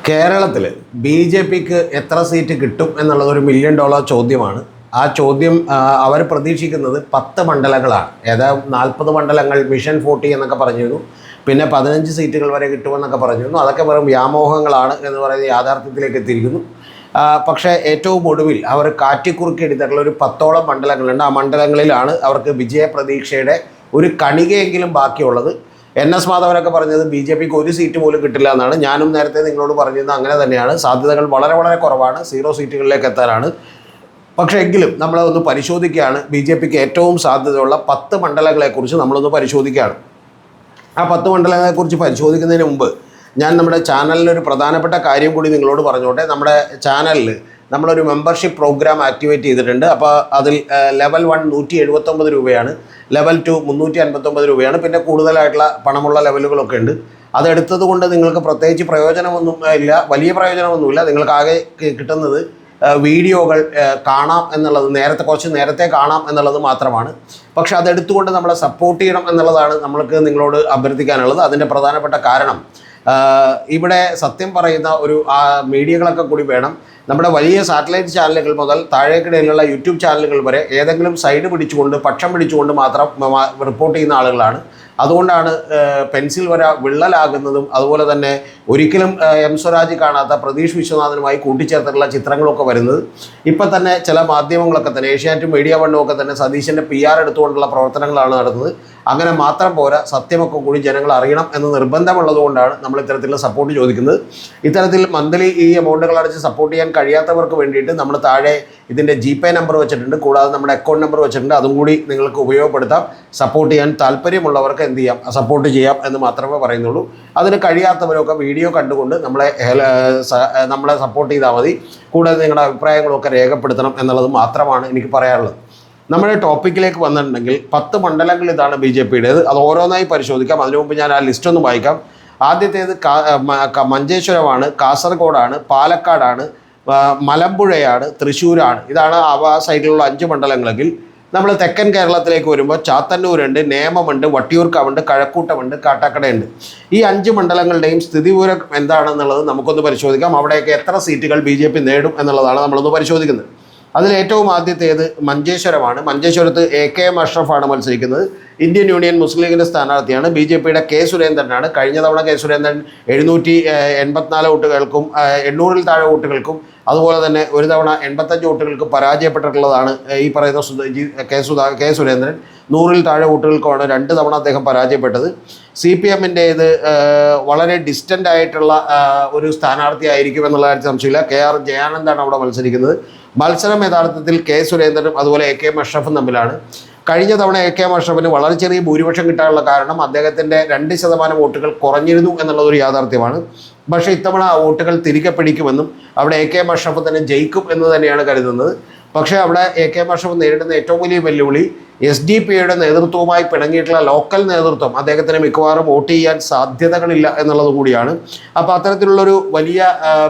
കേരളത്തിൽ B J പിക്ക് എത്ര seat കിട്ടും എന്നുള്ളത് ഒരു $1 മില്യൺ ചോദ്യമാണ്. ആ ചോദ്യം അവർ പ്രതീക്ഷിക്കുന്നത് 10 മണ്ഡലങ്ങളാണ്. ഏതായാലും 40 മണ്ഡലങ്ങൾ മിഷൻ 40 എന്നൊക്കെ പറഞ്ഞിരുന്നു. പിന്നെ 15 സീറ്റുകൾ വരെ കിട്ടുമെന്നൊക്കെ പറഞ്ഞിരുന്നു. അതൊക്കെ വെറും വ്യാമോഹങ്ങളാണ് എന്ന് പറയുന്ന യാഥാർത്ഥ്യത്തിലേക്ക് എത്തിയിരിക്കുന്നു. പക്ഷേ ഏറ്റവും ഒടുവിൽ അവർ കാറ്റിക്കുറുക്കി എടുത്തിട്ടുള്ള ഒരു 10ഓളം മണ്ഡലങ്ങളുണ്ട്. ആ മണ്ഡലങ്ങളിലാണ് അവർക്ക് വിജയപ്രതീക്ഷയുടെ ഒരു കണികയെങ്കിലും ബാക്കിയുള്ളത്. NS മാധവനൊക്കെ പറഞ്ഞത് ബി ജെ പിക്ക് ഒരു സീറ്റ് പോലും കിട്ടില്ല എന്നാണ്. ഞാനും നേരത്തെ നിങ്ങളോട് പറഞ്ഞിരുന്നത് അങ്ങനെ തന്നെയാണ്. സാധ്യതകൾ വളരെ വളരെ കുറവാണ്, 0 സീറ്റുകളിലേക്ക് എത്താനാണ്. പക്ഷേ എങ്കിലും നമ്മളൊന്ന് പരിശോധിക്കുകയാണ്. ബി ജെ പിക്ക് ഏറ്റവും സാധ്യതയുള്ള 10 മണ്ഡലങ്ങളെക്കുറിച്ച് നമ്മളൊന്ന് പരിശോധിക്കുകയാണ്. ആ 10 മണ്ഡലങ്ങളെക്കുറിച്ച് പരിശോധിക്കുന്നതിന് മുമ്പ് ഞാൻ നമ്മുടെ ചാനലിലൊരു പ്രധാനപ്പെട്ട കാര്യം കൂടി നിങ്ങളോട് പറഞ്ഞോട്ടെ. നമ്മുടെ ചാനലിൽ നമ്മളൊരു മെമ്പർഷിപ്പ് പ്രോഗ്രാം ആക്ടിവേറ്റ് ചെയ്തിട്ടുണ്ട്. അപ്പോൾ അതിൽ ലെവൽ 1 179 രൂപയാണ്, ലെവൽ 2 359 രൂപയാണ്. പിന്നെ കൂടുതലായിട്ടുള്ള പണമുള്ള ലെവലുകളൊക്കെ ഉണ്ട്. അതെടുത്തത് കൊണ്ട് നിങ്ങൾക്ക് പ്രത്യേകിച്ച് പ്രയോജനമൊന്നും ഇല്ല, വലിയ പ്രയോജനമൊന്നുമില്ല. നിങ്ങൾക്കാകെ കിട്ടുന്നത് വീഡിയോകൾ കാണാം എന്നുള്ളത്, കുറച്ച് നേരത്തെ കാണാം എന്നുള്ളത് മാത്രമാണ്. പക്ഷെ അതെടുത്തുകൊണ്ട് നമ്മളെ സപ്പോർട്ട് ചെയ്യണം എന്നുള്ളതാണ് നമ്മൾക്ക് നിങ്ങളോട് അഭ്യർത്ഥിക്കാനുള്ളത്. അതിൻ്റെ പ്രധാനപ്പെട്ട കാരണം ഇവിടെ സത്യം പറയുന്ന ഒരു മീഡിയകളൊക്കെ കൂടി വേണം. നമ്മുടെ വലിയ സാറ്റലൈറ്റ് ചാനലുകൾ മുതൽ താഴേക്കിടയിലുള്ള യൂട്യൂബ് ചാനലുകൾ വരെ ഏതെങ്കിലും സൈഡ് പിടിച്ചുകൊണ്ട്, പക്ഷം പിടിച്ചുകൊണ്ട് മാത്രം റിപ്പോർട്ട് ചെയ്യുന്ന ആളുകളാണ്. അതുകൊണ്ടാണ് പെൻസിൽ വര വിള്ളലാകുന്നതും അതുപോലെ തന്നെ ഒരിക്കലും എം സ്വരാജ് കാണാത്ത പ്രതീഷ് വിശ്വനാഥനുമായി കൂട്ടിച്ചേർത്തിട്ടുള്ള ചിത്രങ്ങളൊക്കെ വരുന്നത്. ഇപ്പം തന്നെ ചില മാധ്യമങ്ങളൊക്കെ തന്നെ, ഏഷ്യാനെറ്റും മീഡിയ വണ്ണും ഒക്കെ തന്നെ സതീശൻ്റെ PR എടുത്തുകൊണ്ടുള്ള പ്രവർത്തനങ്ങളാണ് നടത്തുന്നത്. അങ്ങനെ മാത്രം പോരാ, സത്യമൊക്കെ കൂടി ജനങ്ങൾ അറിയണം എന്ന് നിർബന്ധമുള്ളത് കൊണ്ടാണ് നമ്മൾ ഇത്തരത്തിലുള്ള സപ്പോർട്ട് ചോദിക്കുന്നത്. ഇത്തരത്തിൽ മന്ത്ലി ഈ എമൗണ്ടുകൾ അടച്ച് സപ്പോർട്ട് ചെയ്യാൻ കഴിയാത്തവർക്ക് വേണ്ടിയിട്ട് നമ്മൾ താഴെ ഇതിൻ്റെ GPay നമ്പർ വെച്ചിട്ടുണ്ട്, കൂടാതെ നമ്മുടെ അക്കൗണ്ട് നമ്പർ വെച്ചിട്ടുണ്ട്. അതും കൂടി നിങ്ങൾക്ക് ഉപയോഗപ്പെടുത്താം. സപ്പോർട്ട് ചെയ്യാൻ താല്പര്യമുള്ളവർക്ക് എന്ത് ചെയ്യാം, സപ്പോർട്ട് ചെയ്യാം എന്ന് മാത്രമേ പറയുന്നുള്ളൂ. അതിന് കഴിയാത്തവരൊക്കെ വീഡിയോ കണ്ടുകൊണ്ട് നമ്മളെ സപ്പോർട്ട് ചെയ്താൽ മതി. കൂടാതെ നിങ്ങളുടെ അഭിപ്രായങ്ങളൊക്കെ രേഖപ്പെടുത്തണം എന്നുള്ളത് മാത്രമാണ് എനിക്ക് പറയാനുള്ളത്. നമ്മുടെ ടോപ്പിക്കിലേക്ക് വന്നിട്ടുണ്ടെങ്കിൽ 10 മണ്ഡലങ്ങൾ ഇതാണ് ബി ജെ പിയുടേത്. അത് ഓരോന്നായി പരിശോധിക്കാം. അതിനു മുമ്പ് ഞാൻ ആ ലിസ്റ്റ് ഒന്ന് വായിക്കാം. ആദ്യത്തേത് മഞ്ചേശ്വരമാണ്, കാസർഗോഡാണ്, പാലക്കാടാണ്, മലമ്പുഴയാണ്, തൃശ്ശൂരാണ്. ഇതാണ് ആ സൈഡിലുള്ള 5 മണ്ഡലങ്ങളെങ്കിൽ നമ്മൾ തെക്കൻ കേരളത്തിലേക്ക് വരുമ്പോൾ ചാത്തന്നൂരുണ്ട്, നേമമുണ്ട്, വട്ടിയൂർക്കാവുണ്ട്, കഴക്കൂട്ടമുണ്ട്, കാട്ടാക്കടയുണ്ട്. ഈ 5 മണ്ഡലങ്ങളുടെയും സ്ഥിതിവിവരം എന്താണെന്നുള്ളത് നമുക്കൊന്ന് പരിശോധിക്കാം. അവിടെയൊക്കെ എത്ര സീറ്റുകൾ ബി ജെ പി നേടും എന്നുള്ളതാണ് നമ്മളൊന്ന് പരിശോധിക്കുന്നത്. അതിലേറ്റവും ആദ്യത്തേത് മഞ്ചേശ്വരമാണ്. മഞ്ചേശ്വരത്ത് AKM അഷ്റഫാണ് മത്സരിക്കുന്നത്. ഇന്ത്യൻ യൂണിയൻ മുസ്ലിം ലീഗിൻ്റെ സ്ഥാനാർത്ഥിയാണ്. ബി ജെ പിയുടെ K സുരേന്ദ്രനാണ്. കഴിഞ്ഞ തവണ K സുരേന്ദ്രൻ 784 വോട്ടുകൾക്കും 800-ൽ താഴെ വോട്ടുകൾക്കും അതുപോലെ തന്നെ ഒരു തവണ 85 വോട്ടുകൾക്ക് പരാജയപ്പെട്ടിട്ടുള്ളതാണ് ഈ പറയുന്ന K സുരേന്ദ്രൻ. 100-ൽ താഴെ വോട്ടുകൾക്കുമാണ് 2 തവണ അദ്ദേഹം പരാജയപ്പെട്ടത്. CPM-ൻ്റെ വളരെ ഡിസ്റ്റൻ്റ് ആയിട്ടുള്ള ഒരു സ്ഥാനാർത്ഥി ആയിരിക്കും എന്നുള്ള കാര്യത്തിൽ സംശയമില്ല. KR ജയാനന്ദാണ് അവിടെ മത്സരിക്കുന്നത്. മത്സരം യഥാർത്ഥത്തിൽ K സുരേന്ദ്രനും അതുപോലെ AKM അഷ്റഫും തമ്മിലാണ്. കഴിഞ്ഞ തവണ AKM അഷ്റഫിന് വളരെ ചെറിയ ഭൂരിപക്ഷം കിട്ടാനുള്ള കാരണം അദ്ദേഹത്തിൻ്റെ 2% വോട്ടുകൾ കുറഞ്ഞിരുന്നു എന്നുള്ളതൊരു യാഥാർത്ഥ്യമാണ്. പക്ഷേ ഇത്തവണ ആ വോട്ടുകൾ തിരികെ പിടിക്കുമെന്നും അവിടെ AKM അഷ്റഫ് തന്നെ ജയിക്കും എന്ന് തന്നെയാണ് കരുതുന്നത്. പക്ഷേ അവിടെ AKM അഷ്റഫ് നേരിടുന്ന ഏറ്റവും വലിയ വെല്ലുവിളി SDP-യുടെ നേതൃത്വവുമായി പിണങ്ങിയിട്ടുള്ള ലോക്കൽ നേതൃത്വം അദ്ദേഹത്തിന് മിക്കവാറും വോട്ട് ചെയ്യാൻ സാധ്യതകളില്ല എന്നുള്ളത് കൂടിയാണ്. അപ്പോൾ അത്തരത്തിലുള്ളൊരു വലിയ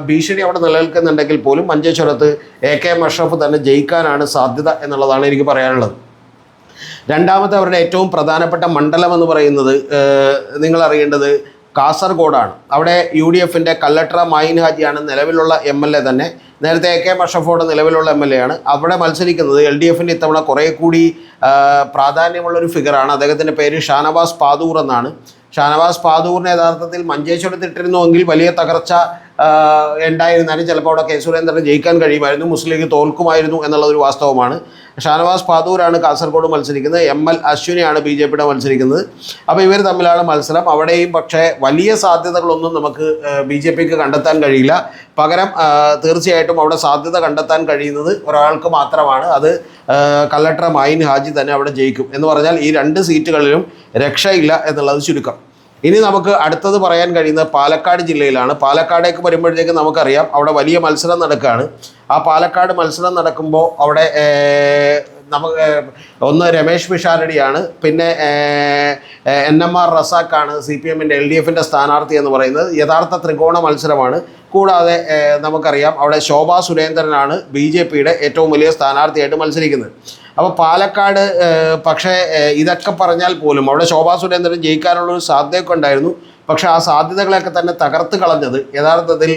ഭീഷണി അവിടെ നിലനിൽക്കുന്നുണ്ടെങ്കിൽ പോലും മഞ്ചേശ്വരത്ത് AKM അഷ്റഫ് തന്നെ ജയിക്കാനാണ് സാധ്യത എന്നുള്ളതാണ് എനിക്ക് പറയാനുള്ളത്. രണ്ടാമത്തെ അവരുടെ ഏറ്റവും പ്രധാനപ്പെട്ട മണ്ഡലം എന്ന് പറയുന്നത് നിങ്ങൾ അറിയേണ്ടത് കാസർഗോഡാണ്. അവിടെ UDF-ൻ്റെ കല്ലട്ര മൈൻ ഹാജിയാണ് നിലവിലുള്ള MLA തന്നെ. നേരത്തെ AKM അഷ്റഫോട് നിലവിലുള്ള MLA ആണ്. അവിടെ മത്സരിക്കുന്നത് LDF-ൻ്റെ ഇത്തവണ കുറേ കൂടി പ്രാധാന്യമുള്ളൊരു ഫിഗറാണ്. അദ്ദേഹത്തിൻ്റെ പേര് ഷാനവാസ് പാദൂർ എന്നാണ്. ഷാനവാസ് പാദൂറിനെ യഥാർത്ഥത്തിൽ മഞ്ചേശ്വരത്ത് ഇട്ടിരുന്നുവെങ്കിൽ വലിയ തകർച്ച ഉണ്ടായിരുന്നാലും ചിലപ്പോൾ അവിടെ K സുരേന്ദ്രന് ജയിക്കാൻ കഴിയുമായിരുന്നു, മുസ്ലിം ലീഗ് തോൽക്കുമായിരുന്നു എന്നുള്ളതൊരു വാസ്തവമാണ്. ഷാനവാസ് പാദൂരാണ് കാസർഗോഡ് മത്സരിക്കുന്നത്. ML അശ്വിനിയാണ് BJP-യുടെ മത്സരിക്കുന്നത്. അപ്പോൾ ഇവർ തമ്മിലാണ് മത്സരം. അവിടെയും പക്ഷേ വലിയ സാധ്യതകളൊന്നും നമുക്ക് BJP-ക്ക് കണ്ടെത്താൻ കഴിയില്ല. പകരം തീർച്ചയായിട്ടും അവിടെ സാധ്യത കണ്ടെത്താൻ കഴിയുന്നത് ഒരാൾക്ക് മാത്രമാണ്. അത് കല്ലട്ര മൈൻ ഹാജി തന്നെ അവിടെ ജയിക്കും എന്ന് പറഞ്ഞാൽ ഈ 2 സീറ്റുകളിലും രക്ഷയില്ല എന്നുള്ളത് ചുരുക്കം. ഇനി നമുക്ക് അടുത്തത് പറയാൻ കഴിയുന്നത് പാലക്കാട് ജില്ലയിലാണ്. പാലക്കാടേക്ക് വരുമ്പോഴത്തേക്ക് നമുക്കറിയാം അവിടെ വലിയ മത്സരം നടക്കുകയാണ്. ആ പാലക്കാട് മത്സരം നടക്കുമ്പോൾ അവിടെ നമുക്ക് ഒന്ന് രമേശ് പിഷാരടിയാണ്, പിന്നെ NMR റസാഖാണ് CPM-ൻ്റെ LDF-ൻ്റെ സ്ഥാനാർത്ഥി എന്ന് പറയുന്നത്. യഥാർത്ഥ ത്രികോണ മത്സരമാണ്. കൂടാതെ നമുക്കറിയാം അവിടെ ശോഭാ സുരേന്ദ്രനാണ് BJP-യുടെ ഏറ്റവും വലിയ സ്ഥാനാർത്ഥിയായിട്ട് മത്സരിക്കുന്നത്. അപ്പോൾ പാലക്കാട് പക്ഷേ ഇതൊക്കെ പറഞ്ഞാൽ പോലും അവിടെ ശോഭാ സുരേന്ദ്രൻ ജയിക്കാനുള്ളൊരു സാധ്യതയൊക്കെ ഉണ്ടായിരുന്നു. പക്ഷേ ആ സാധ്യതകളൊക്കെ തന്നെ തകർത്ത് കളഞ്ഞത് യഥാർത്ഥത്തിൽ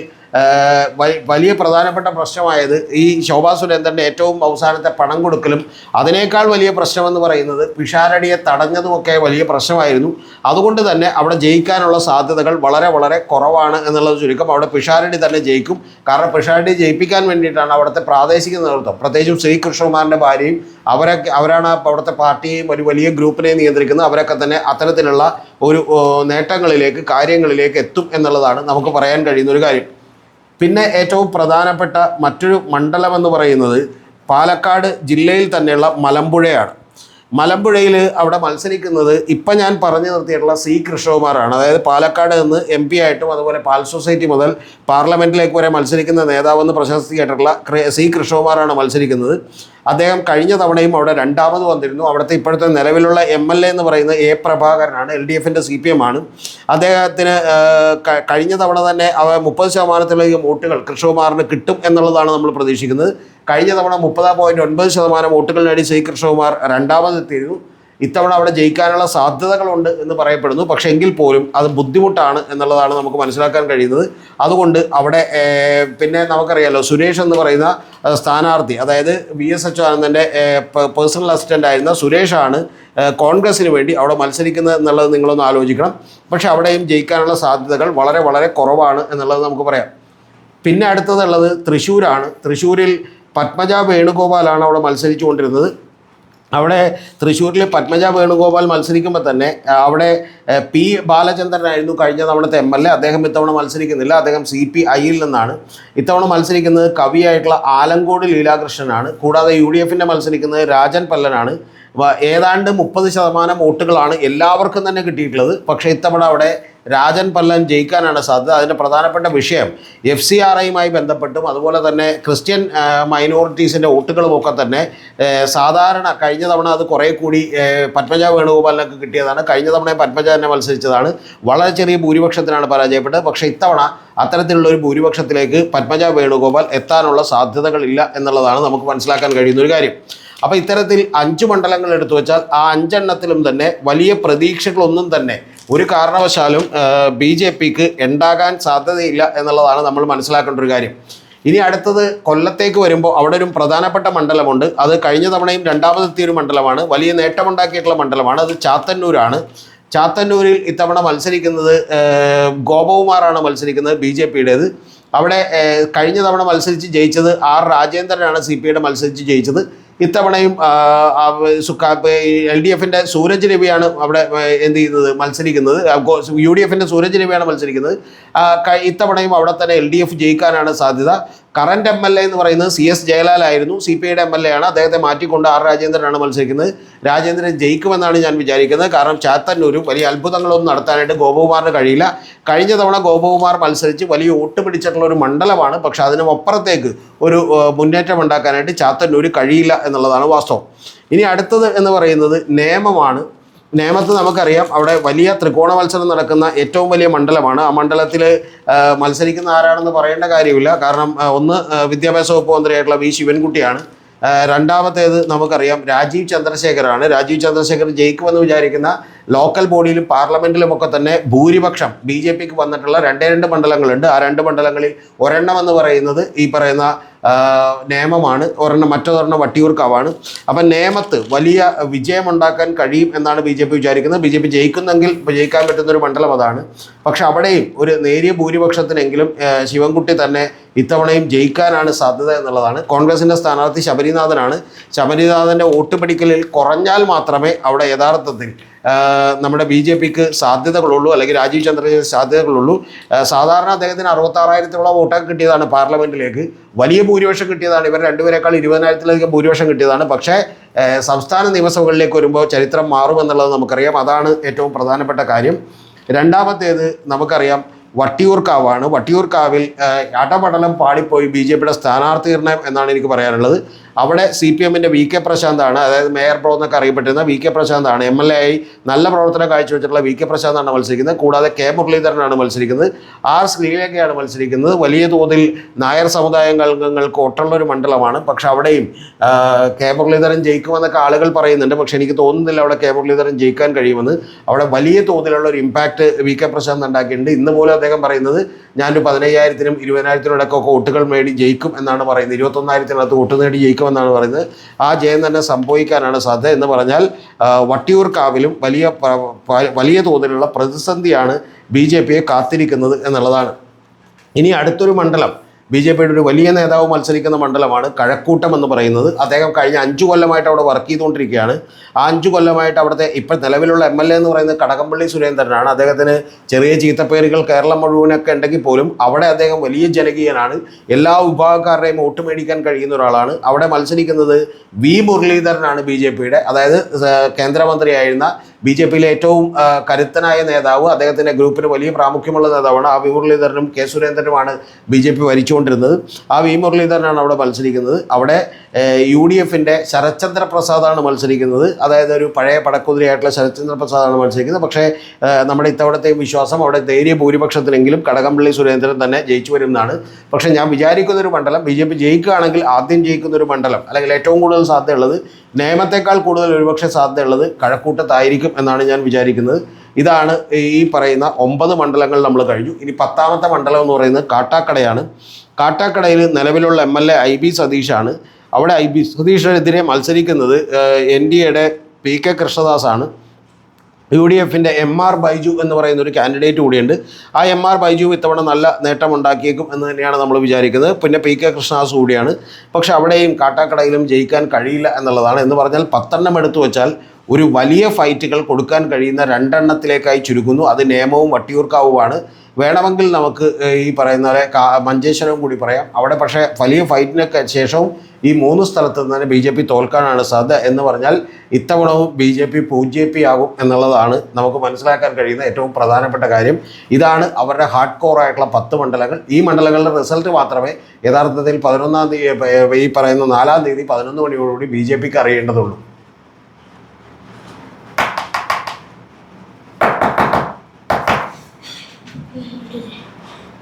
വലിയ പ്രധാനപ്പെട്ട പ്രശ്നമായത് ഈ ശോഭാ സുരേന്ദ്രൻ്റെ ഏറ്റവും അവസാനത്തെ പണം കൊടുക്കലും അതിനേക്കാൾ വലിയ പ്രശ്നമെന്ന് പറയുന്നത് പിഷാരടിയെ തടഞ്ഞതുമൊക്കെ വലിയ പ്രശ്നമായിരുന്നു. അതുകൊണ്ട് തന്നെ അവിടെ ജയിക്കാനുള്ള സാധ്യതകൾ വളരെ വളരെ കുറവാണ് എന്നുള്ളത് ചുരുക്കം. അവിടെ പിഷാരടി തന്നെ ജയിക്കും. കാരണം പിഷാരടി ജയിപ്പിക്കാൻ വേണ്ടിയിട്ടാണ് അവിടുത്തെ പ്രാദേശിക നേതൃത്വം, പ്രത്യേകിച്ചും ശ്രീകൃഷ്ണകുമാറിൻ്റെ ഭാര്യയും അവരാണ് അവിടുത്തെ പാർട്ടിയെയും ഒരു വലിയ ഗ്രൂപ്പിനെ നിയന്ത്രിക്കുന്നത്. അവരൊക്കെ തന്നെ അത്തരത്തിലുള്ള ഒരു നേട്ടങ്ങളിലേക്ക് കാര്യങ്ങളിലേക്ക് എത്തും എന്നുള്ളതാണ് നമുക്ക് പറയാൻ കഴിയുന്ന ഒരു കാര്യം. പിന്നെ ഏറ്റവും പ്രധാനപ്പെട്ട മറ്റൊരു മണ്ഡലം എന്ന് പറയുന്നത് പാലക്കാട് ജില്ലയിൽ തന്നെയുള്ള മലമ്പുഴയാണ്. മലമ്പുഴയിൽ അവിടെ മത്സരിക്കുന്നത് ഇപ്പം ഞാൻ പറഞ്ഞു നിർത്തിയിട്ടുള്ള സി കൃഷ്ണകുമാറാണ്. അതായത് പാലക്കാട് നിന്ന് MP ആയിട്ടും അതുപോലെ പാൽ സൊസൈറ്റി മുതൽ പാർലമെൻറ്റിലേക്ക് വരെ മത്സരിക്കുന്ന നേതാവെന്ന് പ്രശസ്തിയായിട്ടുള്ള സി കൃഷ്ണകുമാറാണ് മത്സരിക്കുന്നത്. അദ്ദേഹം കഴിഞ്ഞ തവണയും അവിടെ രണ്ടാമത് വന്നിരുന്നു. അവിടുത്തെ ഇപ്പോഴത്തെ നിലവിലുള്ള MLA എന്ന് പറയുന്നത് A പ്രഭാകരനാണ്, LDFൻ്റെ CPM ആണ്. അദ്ദേഹത്തിന് കഴിഞ്ഞ തവണ തന്നെ 30% വോട്ടുകൾ കൃഷ്ണകുമാറിന് കിട്ടും എന്നുള്ളതാണ് നമ്മൾ പ്രതീക്ഷിക്കുന്നത്. കഴിഞ്ഞ തവണ 30.9% വോട്ടുകൾ നേടി ശ്രീ കൃഷ്ണകുമാർ രണ്ടാമതെത്തിയിരുന്നു. ഇത്തവണ അവിടെ ജയിക്കാനുള്ള സാധ്യതകളുണ്ട് എന്ന് പറയപ്പെടുന്നു. പക്ഷേ എങ്കിൽ പോലും അത് ബുദ്ധിമുട്ടാണ് എന്നുള്ളതാണ് നമുക്ക് മനസ്സിലാക്കാൻ കഴിയുന്നത്. അതുകൊണ്ട് അവിടെ പിന്നെ നമുക്കറിയാലോ സുരേഷ് എന്ന് പറയുന്ന സ്ഥാനാർത്ഥി, അതായത് VS അച്യുതാനന്ദൻ്റെ പേഴ്സണൽ അസിസ്റ്റൻ്റ് ആയിരുന്ന സുരേഷാണ് കോൺഗ്രസ്സിന് വേണ്ടി അവിടെ മത്സരിക്കുന്നത് എന്നുള്ളത് നിങ്ങളൊന്ന് ആലോചിക്കണം. പക്ഷേ അവിടെയും ജയിക്കാനുള്ള സാധ്യതകൾ വളരെ വളരെ കുറവാണ് എന്നുള്ളത് നമുക്ക് പറയാം. പിന്നെ അടുത്തതുള്ളത് തൃശ്ശൂരാണ്. തൃശ്ശൂരിൽ പത്മജ വേണുഗോപാലാണ് അവിടെ മത്സരിച്ചു കൊണ്ടിരുന്നത്. അവിടെ തൃശ്ശൂരിൽ പത്മജ വേണുഗോപാൽ മത്സരിക്കുമ്പോൾ തന്നെ അവിടെ P ബാലചന്ദ്രനായിരുന്നു കഴിഞ്ഞ തവണത്തെ MLA. അദ്ദേഹം ഇത്തവണ മത്സരിക്കുന്നില്ല. അദ്ദേഹം CPIയിൽ നിന്നാണ്. ഇത്തവണ മത്സരിക്കുന്നത് കവിയായിട്ടുള്ള ആലങ്കോട് ലീലാകൃഷ്ണനാണ്. കൂടാതെ UDFൻ്റെ മത്സരിക്കുന്നത് രാജൻ പല്ലനാണ്. ഏതാണ്ട് 30% വോട്ടുകളാണ് എല്ലാവർക്കും തന്നെ കിട്ടിയിട്ടുള്ളത്. പക്ഷേ ഇത്തവണ അവിടെ രാജൻ പല്ലൻ ജയിക്കാനാണ് സാധ്യത. അതിൻ്റെ പ്രധാനപ്പെട്ട വിഷയം FCRIയുമായി ബന്ധപ്പെട്ടും അതുപോലെ തന്നെ ക്രിസ്ത്യൻ മൈനോറിറ്റീസിൻ്റെ വോട്ടുകളുമൊക്കെ തന്നെ സാധാരണ കഴിഞ്ഞ തവണ അത് കുറേ കൂടി പത്മജ വേണുഗോപാലിനൊക്കെ കിട്ടിയതാണ്. കഴിഞ്ഞ തവണ പത്മജ തന്നെ മത്സരിച്ചതാണ്. വളരെ ചെറിയ ഭൂരിപക്ഷത്തിനാണ് പരാജയപ്പെട്ടത്. പക്ഷേ ഇത്തവണ അത്തരത്തിലുള്ള ഒരു ഭൂരിപക്ഷത്തിലേക്ക് പത്മജ വേണുഗോപാൽ എത്താനുള്ള സാധ്യതകളില്ല എന്നുള്ളതാണ് നമുക്ക് മനസ്സിലാക്കാൻ കഴിയുന്ന ഒരു കാര്യം. അപ്പോൾ ഇത്തരത്തിൽ 5 മണ്ഡലങ്ങൾ എടുത്തു വെച്ചാൽ ആ 5 എണ്ണത്തിലും തന്നെ വലിയ പ്രതീക്ഷകളൊന്നും തന്നെ ഒരു കാരണവശാലും BJPക്ക് ഉണ്ടാകാൻ സാധ്യതയില്ല എന്നുള്ളതാണ് നമ്മൾ മനസ്സിലാക്കേണ്ട ഒരു കാര്യം. ഇനി അടുത്തത് കൊല്ലത്തേക്ക് വരുമ്പോൾ അവിടെ ഒരു പ്രധാനപ്പെട്ട മണ്ഡലമുണ്ട്. അത് കഴിഞ്ഞ തവണയും രണ്ടാമതെത്തിയൊരു മണ്ഡലമാണ്, വലിയ നേട്ടമുണ്ടാക്കിയിട്ടുള്ള മണ്ഡലമാണ്. അത് ചാത്തന്നൂരാണ്. ചാത്തന്നൂരിൽ ഇത്തവണ മത്സരിക്കുന്നത് ഗോപകുമാറാണ് മത്സരിക്കുന്നത്, BJPയുടേത്. അവിടെ കഴിഞ്ഞ തവണ മത്സരിച്ച് ജയിച്ചത് R രാജേന്ദ്രനാണ് CPയുടെ മത്സരിച്ച് ജയിച്ചത്. ഇത്തവണയും LDFൻ്റെ സൂരജ് രവിയാണ് അവിടെ മത്സരിക്കുന്നത്. UDFൻ്റെ സൂരജ് രവിയാണ് മത്സരിക്കുന്നത്. ഇത്തവണയും അവിടെ തന്നെ LDF ജയിക്കാനാണ് സാധ്യത. കറൻറ്റ് MLA എന്ന് പറയുന്നത് CS ജയലാലായിരുന്നു, CPIയുടെ MLA ആണ്. അദ്ദേഹത്തെ മാറ്റിക്കൊണ്ട് R രാജേന്ദ്രനാണ് മത്സരിക്കുന്നത്. രാജേന്ദ്രൻ ജയിക്കുമെന്നാണ് ഞാൻ വിചാരിക്കുന്നത്. കാരണം ചാത്തന്നൂരും വലിയ അത്ഭുതങ്ങളൊന്നും നടത്താനായിട്ട് ഗോപകുമാറിന് കഴിയില്ല. കഴിഞ്ഞ തവണ ഗോപകുമാർ മത്സരിച്ച് വലിയ വോട്ട് പിടിച്ചിട്ടുള്ള ഒരു മണ്ഡലമാണ്. പക്ഷെ അതിനപ്പുറത്തേക്ക് ഒരു മുന്നേറ്റം ഉണ്ടാക്കാനായിട്ട് ചാത്തന്നൂർ കഴിയില്ല എന്നുള്ളതാണ് വാസ്തവം. ഇനി അടുത്തത് എന്ന് പറയുന്നത് നേമമാണ്. നേമത്ത് നമുക്കറിയാം അവിടെ വലിയ ത്രികോണ മത്സരം നടക്കുന്ന ഏറ്റവും വലിയ മണ്ഡലമാണ്. ആ മണ്ഡലത്തിൽ മത്സരിക്കുന്ന ആരാണെന്ന് പറയേണ്ട കാര്യമില്ല. കാരണം ഒന്ന് വിദ്യാഭ്യാസ വകുപ്പ് മന്ത്രിയായിട്ടുള്ള V ശിവൻകുട്ടിയാണ്. രണ്ടാമത്തേത് നമുക്കറിയാം രാജീവ് ചന്ദ്രശേഖറാണ്. രാജീവ് ചന്ദ്രശേഖർ ജയിക്കുമെന്ന് വിചാരിക്കുന്ന ലോക്കൽ ബോഡിയിലും പാർലമെൻറ്റിലുമൊക്കെ തന്നെ ഭൂരിപക്ഷം BJPക്ക് വന്നിട്ടുള്ള 2 മണ്ഡലങ്ങളുണ്ട്. ആ 2 മണ്ഡലങ്ങളിൽ ഒരെണ്ണം എന്ന് പറയുന്നത് ഈ പറയുന്ന നേമമാണ്, മറ്റൊരെണ്ണം വട്ടിയൂർക്കാവാണ്. അപ്പം നേമത്ത് വലിയ വിജയമുണ്ടാക്കാൻ കഴിയും എന്നാണ് BJP വിചാരിക്കുന്നത്. BJP ജയിക്കുന്നെങ്കിൽ ജയിക്കാൻ പറ്റുന്നൊരു മണ്ഡലം അതാണ്. പക്ഷെ അവിടെയും ഒരു നേരിയ ഭൂരിപക്ഷത്തിനെങ്കിലും ശിവൻകുട്ടി തന്നെ ഇത്തവണയും ജയിക്കാനാണ് സാധ്യത എന്നുള്ളതാണ്. കോൺഗ്രസിൻ്റെ സ്ഥാനാർത്ഥി ശബരിനാഥനാണ്. ശബരിനാഥൻ്റെ വോട്ട് പിടിക്കലിൽ കുറഞ്ഞാൽ മാത്രമേ അവിടെ യഥാർത്ഥത്തിൽ നമ്മുടെ BJPക്ക് സാധ്യതകളുള്ളൂ, അല്ലെങ്കിൽ രാജീവ് ചന്ദ്രശേഖർ സാധ്യതകളുള്ളൂ. സാധാരണ അദ്ദേഹത്തിന് 66,000-ഓളം വോട്ടൊക്കെ കിട്ടിയതാണ് പാർലമെൻറ്റിലേക്ക്. വലിയ ഭൂരിപക്ഷം കിട്ടിയതാണ്. ഇവർ രണ്ടുപേരെക്കാൾ 20,000-ലധികം ഭൂരിപക്ഷം കിട്ടിയതാണ്. പക്ഷേ സംസ്ഥാന നിയമസഭകളിലേക്ക് വരുമ്പോൾ ചരിത്രം മാറുമെന്നുള്ളത് നമുക്കറിയാം. അതാണ് ഏറ്റവും പ്രധാനപ്പെട്ട കാര്യം. രണ്ടാമത്തേത് നമുക്കറിയാം വട്ടിയൂർക്കാവാണ്. വട്ടിയൂർക്കാവിൽ അടപടലം പാടിപ്പോയി BJPയുടെ സ്ഥാനാർത്ഥി നിർണയം എന്നാണ് എനിക്ക് പറയാനുള്ളത്. അവിടെ CPM-ന്റെ VK പ്രശാന്താണ്, അതായത് മേയർ ബ്രോ എന്നൊക്കെ അറിയപ്പെട്ടിരുന്ന VK പ്രശാന്താണ് MLA ആയി നല്ല പ്രവർത്തനം കാഴ്ചവെച്ചിട്ടുള്ള VK പ്രശാന്താണ് മത്സരിക്കുന്നത്. കൂടാതെ K മുരളീധരനാണ് മത്സരിക്കുന്നത്. R ശ്രീലേഖയാണ് മത്സരിക്കുന്നത്. വലിയ തോതിൽ നായർ സമുദായങ്ങൾക്ക് ഒട്ടുള്ള ഒരു മണ്ഡലമാണ്. പക്ഷെ അവിടെയും K മുരളീധരൻ ജയിക്കുമെന്നൊക്കെ ആളുകൾ പറയുന്നുണ്ട്. പക്ഷെ എനിക്ക് തോന്നുന്നില്ല അവിടെ K മുരളീധരൻ ജയിക്കാൻ കഴിയുമെന്ന്. അവിടെ വലിയ തോതിലുള്ള ഒരു ഇമ്പാക്ട് VK പ്രശാന്ത് ഉണ്ടാക്കിയിട്ടുണ്ട്. ഇന്ന് പോലും അദ്ദേഹം പറയുന്നത് ഞാനൊരു 15,000-നും 20,000-നും ഇടയ്ക്കൊക്കെ വോട്ടുകൾ നേടി ജയിക്കും എന്നാണ് പറയുന്നത്. 21,000-നകത്ത് വോട്ട് നേടി ജയിക്കുമെന്നാണ് പറയുന്നത്. ആ ജയം തന്നെ സംഭവിക്കാനാണ് സാധ്യത. എന്ന് പറഞ്ഞാൽ വട്ടിയൂർക്കാവിലും വലിയ തോതിലുള്ള പ്രതിസന്ധിയാണ് BJPയെ കാത്തിരിക്കുന്നത് എന്നുള്ളതാണ്. ഇനി അടുത്തൊരു മണ്ഡലം BJPയുടെ ഒരു വലിയ നേതാവ് മത്സരിക്കുന്ന മണ്ഡലമാണ് കഴക്കൂട്ടം എന്ന് പറയുന്നത്. അദ്ദേഹം കഴിഞ്ഞ 5 കൊല്ലമായിട്ട് അവിടെ വർക്ക് ചെയ്തുകൊണ്ടിരിക്കുകയാണ്. ആ 5 കൊല്ലമായിട്ട് അവിടുത്തെ ഇപ്പോൾ നിലവിലുള്ള MLA എന്ന് പറയുന്നത് കടകംപള്ളി സുരേന്ദ്രനാണ്. അദ്ദേഹത്തിന് ചെറിയ ചീത്തപ്പേരുകൾ കേരളം മുഴുവനൊക്കെ ഉണ്ടെങ്കിൽ പോലും അവിടെ അദ്ദേഹം വലിയ ജനകീയനാണ്. എല്ലാ വിഭാഗക്കാരുടെയും വോട്ട് മേടിക്കാൻ കഴിയുന്ന ഒരാളാണ്. അവിടെ മത്സരിക്കുന്നത് V മുരളീധരനാണ് BJPയുടെ, അതായത് കേന്ദ്രമന്ത്രിയായിരുന്ന BJPയിലെ ഏറ്റവും കരുത്തനായ നേതാവ്. അദ്ദേഹത്തിൻ്റെ ഗ്രൂപ്പിന് വലിയ പ്രാമുഖ്യമുള്ള നേതാവാണ്. ആ V മുരളീധരനും K സുരേന്ദ്രനുമാണ് BJP ഭരിച്ചുകൊണ്ടിരുന്നത്. ആ V മുരളീധരനാണ് അവിടെ മത്സരിക്കുന്നത്. അവിടെ UDF-ന്റെ ശരത്ചന്ദ്ര പ്രസാദാണ് മത്സരിക്കുന്നത്. അതായത് ഒരു പഴയ പടക്കുതിരയായിട്ടുള്ള ശരത്ചന്ദ്ര പ്രസാദാണ് മത്സരിക്കുന്നത്. പക്ഷേ നമ്മുടെ ഇത്തവണത്തെ വിശ്വാസം അവിടെ നേരിയ ഭൂരിപക്ഷത്തിലെങ്കിലും കടകംപള്ളി സുരേന്ദ്രൻ തന്നെ ജയിച്ചു വരുന്നതാണ്. പക്ഷേ ഞാൻ വിചാരിക്കുന്നൊരു മണ്ഡലം BJP ജയിക്കുകയാണെങ്കിൽ ആദ്യം ജയിക്കുന്നൊരു മണ്ഡലം, അല്ലെങ്കിൽ ഏറ്റവും കൂടുതൽ സാധ്യതയുള്ളത്, നിയമത്തെക്കാൾ കൂടുതൽ ഒരുപക്ഷെ സാധ്യതയുള്ളത് കഴക്കൂട്ടത്തായിരിക്കും എന്നാണ് ഞാൻ വിചാരിക്കുന്നത്. ഇതാണ് ഈ പറയുന്ന 9 മണ്ഡലങ്ങൾ നമ്മൾ കഴിഞ്ഞു. ഇനി 10ാമത്തെ മണ്ഡലം എന്ന് പറയുന്നത് കാട്ടാക്കടയാണ്. കാട്ടാക്കടയിൽ നിലവിലുള്ള MLA IB സതീഷാണ്. അവിടെ IB സതീഷിനെതിരെ മത്സരിക്കുന്നത് NDAയുടെ PK കൃഷ്ണദാസാണ്. UDF-ന്റെ MR ബൈജു എന്ന് പറയുന്ന ഒരു കാൻഡിഡേറ്റ് കൂടിയുണ്ട്. ആ MR ബൈജു ഇത്തവണ നല്ല നേട്ടമുണ്ടാക്കിയേക്കും എന്ന് തന്നെയാണ് നമ്മൾ വിചാരിക്കുന്നത്. പിന്നെ PK കൃഷ്ണദാസ് കൂടിയാണ്. പക്ഷെ അവിടെയും കാട്ടാക്കടയിലും ജയിക്കാൻ കഴിയില്ല എന്നുള്ളതാണ്. എന്ന് പറഞ്ഞാൽ 10 എടുത്തു വെച്ചാൽ ഒരു വലിയ ഫൈറ്റുകൾ കൊടുക്കാൻ കഴിയുന്ന 2 ചുരുങ്ങുന്നു. അത് നേമവും വട്ടിയൂർക്കാവുമാണ്. വേണമെങ്കിൽ നമുക്ക് ഈ പറയുന്ന പോലെ മഞ്ചേശ്വരവും കൂടി പറയാം. അവിടെ പക്ഷേ വലിയ ഫൈറ്റിനൊക്കെ ശേഷവും ഈ 3 സ്ഥലത്ത് നിന്ന് തന്നെ BJP തോൽക്കാനാണ് സാധ്യത. എന്ന് പറഞ്ഞാൽ ഇത്തവണവും BJP പൂജ്യപി ആകും എന്നുള്ളതാണ് നമുക്ക് മനസ്സിലാക്കാൻ കഴിയുന്ന ഏറ്റവും പ്രധാനപ്പെട്ട കാര്യം. ഇതാണ് അവരുടെ ഹാർഡ് കോർ ആയിട്ടുള്ള 10 മണ്ഡലങ്ങൾ. ഈ മണ്ഡലങ്ങളുടെ റിസൾട്ട് മാത്രമേ യഥാർത്ഥത്തിൽ 11-ാം തീയതി ഈ പറയുന്ന 4-ാം തീയതി 11 മണിയോടുകൂടി BJPക്ക് അറിയേണ്ടതുള്ളൂ. Okay.